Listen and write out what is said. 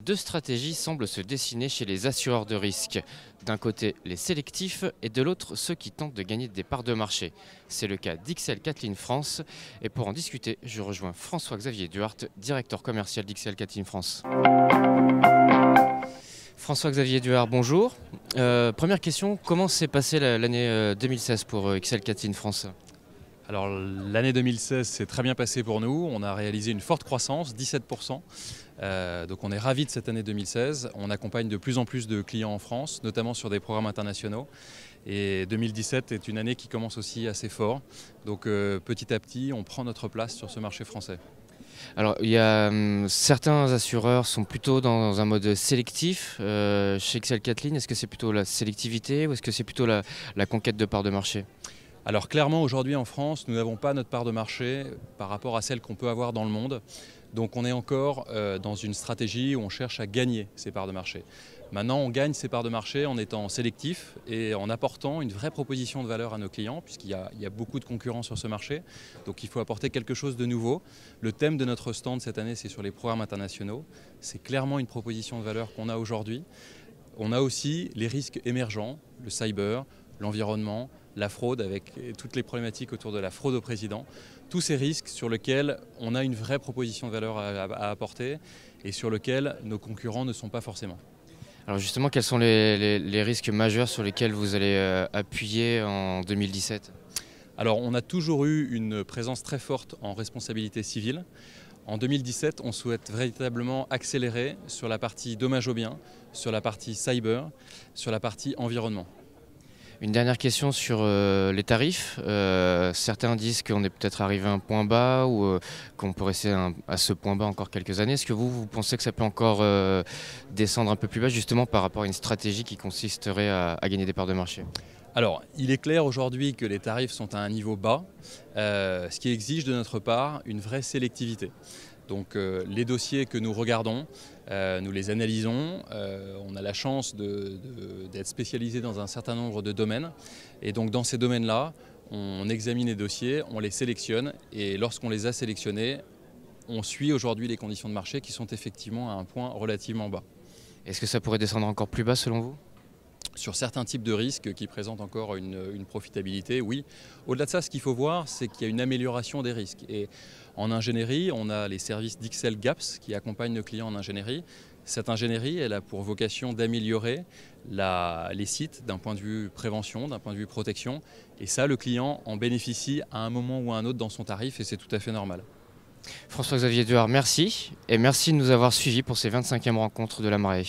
Deux stratégies semblent se dessiner chez les assureurs de risque. D'un côté, les sélectifs et de l'autre, ceux qui tentent de gagner des parts de marché. C'est le cas d'XL Kathleen France. Et pour en discuter, je rejoins François-Xavier Duhart, directeur commercial d'XL Kathleen France. François-Xavier Duhart, bonjour. Première question, comment s'est passée l'année 2016 pour XL Kathleen France ? Alors l'année 2016 s'est très bien passée pour nous, on a réalisé une forte croissance, 17%. Donc on est ravis de cette année 2016. On accompagne de plus en plus de clients en France, notamment sur des programmes internationaux. Et 2017 est une année qui commence aussi assez fort. Donc petit à petit, on prend notre place sur ce marché français. Alors, certains assureurs sont plutôt dans un mode sélectif. Chez XL Kathleen, est-ce que c'est plutôt la sélectivité ou est-ce que c'est plutôt la conquête de parts de marché ? Alors clairement, aujourd'hui en France, nous n'avons pas notre part de marché par rapport à celle qu'on peut avoir dans le monde. Donc on est encore dans une stratégie où on cherche à gagner ces parts de marché. Maintenant, on gagne ces parts de marché en étant sélectif et en apportant une vraie proposition de valeur à nos clients, puisqu'il y a beaucoup de concurrents sur ce marché. Donc il faut apporter quelque chose de nouveau. Le thème de notre stand cette année, c'est sur les programmes internationaux. C'est clairement une proposition de valeur qu'on a aujourd'hui. On a aussi les risques émergents, le cyber, l'environnement, la fraude avec toutes les problématiques autour de la fraude au président. Tous ces risques sur lesquels on a une vraie proposition de valeur à apporter et sur lesquels nos concurrents ne sont pas forcément. Alors justement, quels sont les risques majeurs sur lesquels vous allez appuyer en 2017 ? Alors on a toujours eu une présence très forte en responsabilité civile. En 2017, on souhaite véritablement accélérer sur la partie dommages aux biens, sur la partie cyber, sur la partie environnement. Une dernière question sur les tarifs. Certains disent qu'on est peut-être arrivé à un point bas ou qu'on peut rester à ce point bas encore quelques années. Est-ce que vous pensez que ça peut encore descendre un peu plus bas justement par rapport à une stratégie qui consisterait à gagner des parts de marché ? Alors, il est clair aujourd'hui que les tarifs sont à un niveau bas, ce qui exige de notre part une vraie sélectivité. Donc les dossiers que nous regardons, nous les analysons, on a la chance d'être spécialisé dans un certain nombre de domaines et donc dans ces domaines-là, on examine les dossiers, on les sélectionne et lorsqu'on les a sélectionnés, on suit aujourd'hui les conditions de marché qui sont effectivement à un point relativement bas. Est-ce que ça pourrait descendre encore plus bas selon vous ? Sur certains types de risques qui présentent encore une profitabilité, oui. Au-delà de ça, ce qu'il faut voir, c'est qu'il y a une amélioration des risques. Et en ingénierie, on a les services d'XL Gaps qui accompagnent nos clients en ingénierie. Cette ingénierie, elle a pour vocation d'améliorer les sites d'un point de vue prévention, d'un point de vue protection. Et ça, le client en bénéficie à un moment ou à un autre dans son tarif et c'est tout à fait normal. François-Xavier Duhart, merci. Et merci de nous avoir suivis pour ces 25e rencontres de la Marée.